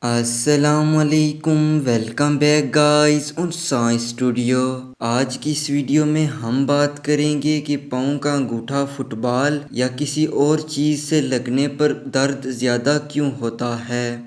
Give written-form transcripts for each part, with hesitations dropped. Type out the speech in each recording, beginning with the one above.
السلام علیکم، welcome back guys on science studio. آج کی اس ویڈیو میں ہم بات کریں گے کہ پاؤں کا انگوٹھا فٹ بال یا کسی اور چیز سے لگنے پر درد زیادہ کیوں ہوتا ہے۔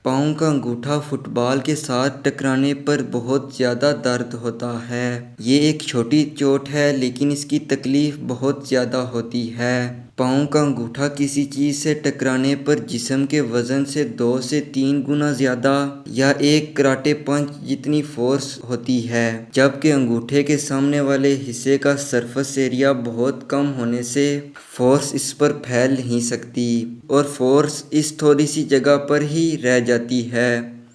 پاؤں کا انگوٹھا فٹ بال کے ساتھ ٹکرانے پر بہت زیادہ درد ہوتا ہے۔ یہ ایک چھوٹی چوٹ ہے لیکن اس کی تکلیف بہت زیادہ ہوتی ہے۔ پاؤں کا انگوٹھا کسی چیز سے ٹکرانے پر جسم کے وزن سے 2 سے 3 گنا زیادہ یا ایک کراٹے پنچ جتنی فورس ہوتی ہے، جبکہ انگوٹھے کے سامنے والے حصے کا سرفس ایریا بہت کم ہونے سے فورس اس پر پھیل نہیں سکتی اور فورس اس تھوڑی سی جگہ پر ہی رہ جاتی ہے۔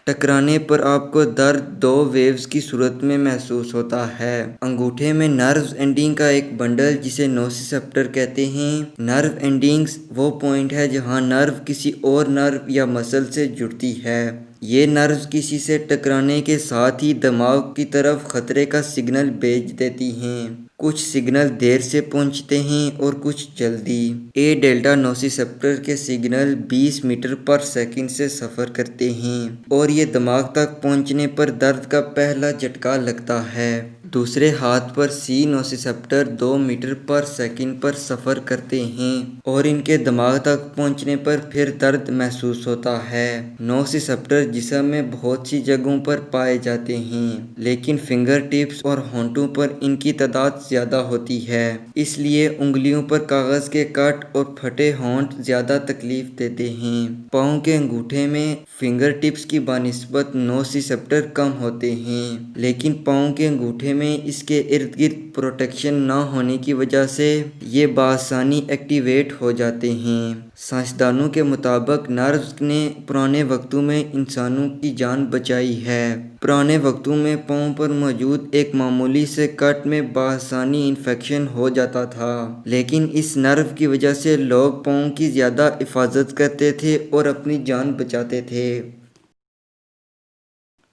ٹکرانے پر آپ کو درد 2 ویوز کی صورت میں محسوس ہوتا ہے۔ انگوٹھے میں نروز اینڈنگ کا ایک بنڈل جسے نوسیسپٹر کہتے ہیں۔ نرو اینڈنگز وہ پوائنٹ ہے جہاں نرو کسی اور نرو یا مسل سے جڑتی ہے۔ یہ نروز کسی سے ٹکرانے کے ساتھ ہی دماغ کی طرف خطرے کا سگنل بھیج دیتی ہیں۔ کچھ سگنل دیر سے پہنچتے ہیں اور کچھ جلدی۔ اے ڈیلٹا نوسیسپٹر کے سگنل 20 میٹر پر سیکنڈ سے سفر کرتے ہیں اور یہ دماغ تک پہنچنے پر درد کا پہلا جھٹکا لگتا ہے۔ دوسرے ہاتھ پر سی نوسیسپٹر 2 میٹر پر سیکنڈ پر سفر کرتے ہیں اور ان کے دماغ تک پہنچنے پر پھر درد محسوس ہوتا ہے۔ نوسیسپٹر جسم میں بہت سی جگہوں پر پائے جاتے ہیں لیکن فنگر ٹپس اور ہونٹوں پر ان کی تعداد زیادہ ہوتی ہے، اس لیے انگلیوں پر کاغذ کے کٹ اور پھٹے ہونٹ زیادہ تکلیف دیتے ہیں۔ پاؤں کے انگوٹھے میں فنگر ٹپس کی بنسبت نوسیسپٹر کم ہوتے ہیں، لیکن پاؤں کے انگوٹھے میں اس کے ارد گرد پروٹیکشن نہ ہونے کی وجہ سے یہ بآسانی ایکٹیویٹ ہو جاتے ہیں۔ سائنسدانوں کے مطابق نروز نے پرانے وقتوں میں انسانوں کی جان بچائی ہے۔ پرانے وقتوں میں پاؤں پر موجود ایک معمولی سے کٹ میں بآسانی انفیکشن ہو جاتا تھا، لیکن اس نرو کی وجہ سے لوگ پاؤں کی زیادہ حفاظت کرتے تھے اور اپنی جان بچاتے تھے۔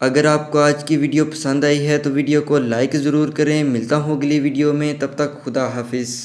اگر آپ کو آج کی ویڈیو پسند آئی ہے تو ویڈیو کو لائک ضرور کریں۔ ملتا ہوں اگلی ویڈیو میں، تب تک خدا حافظ۔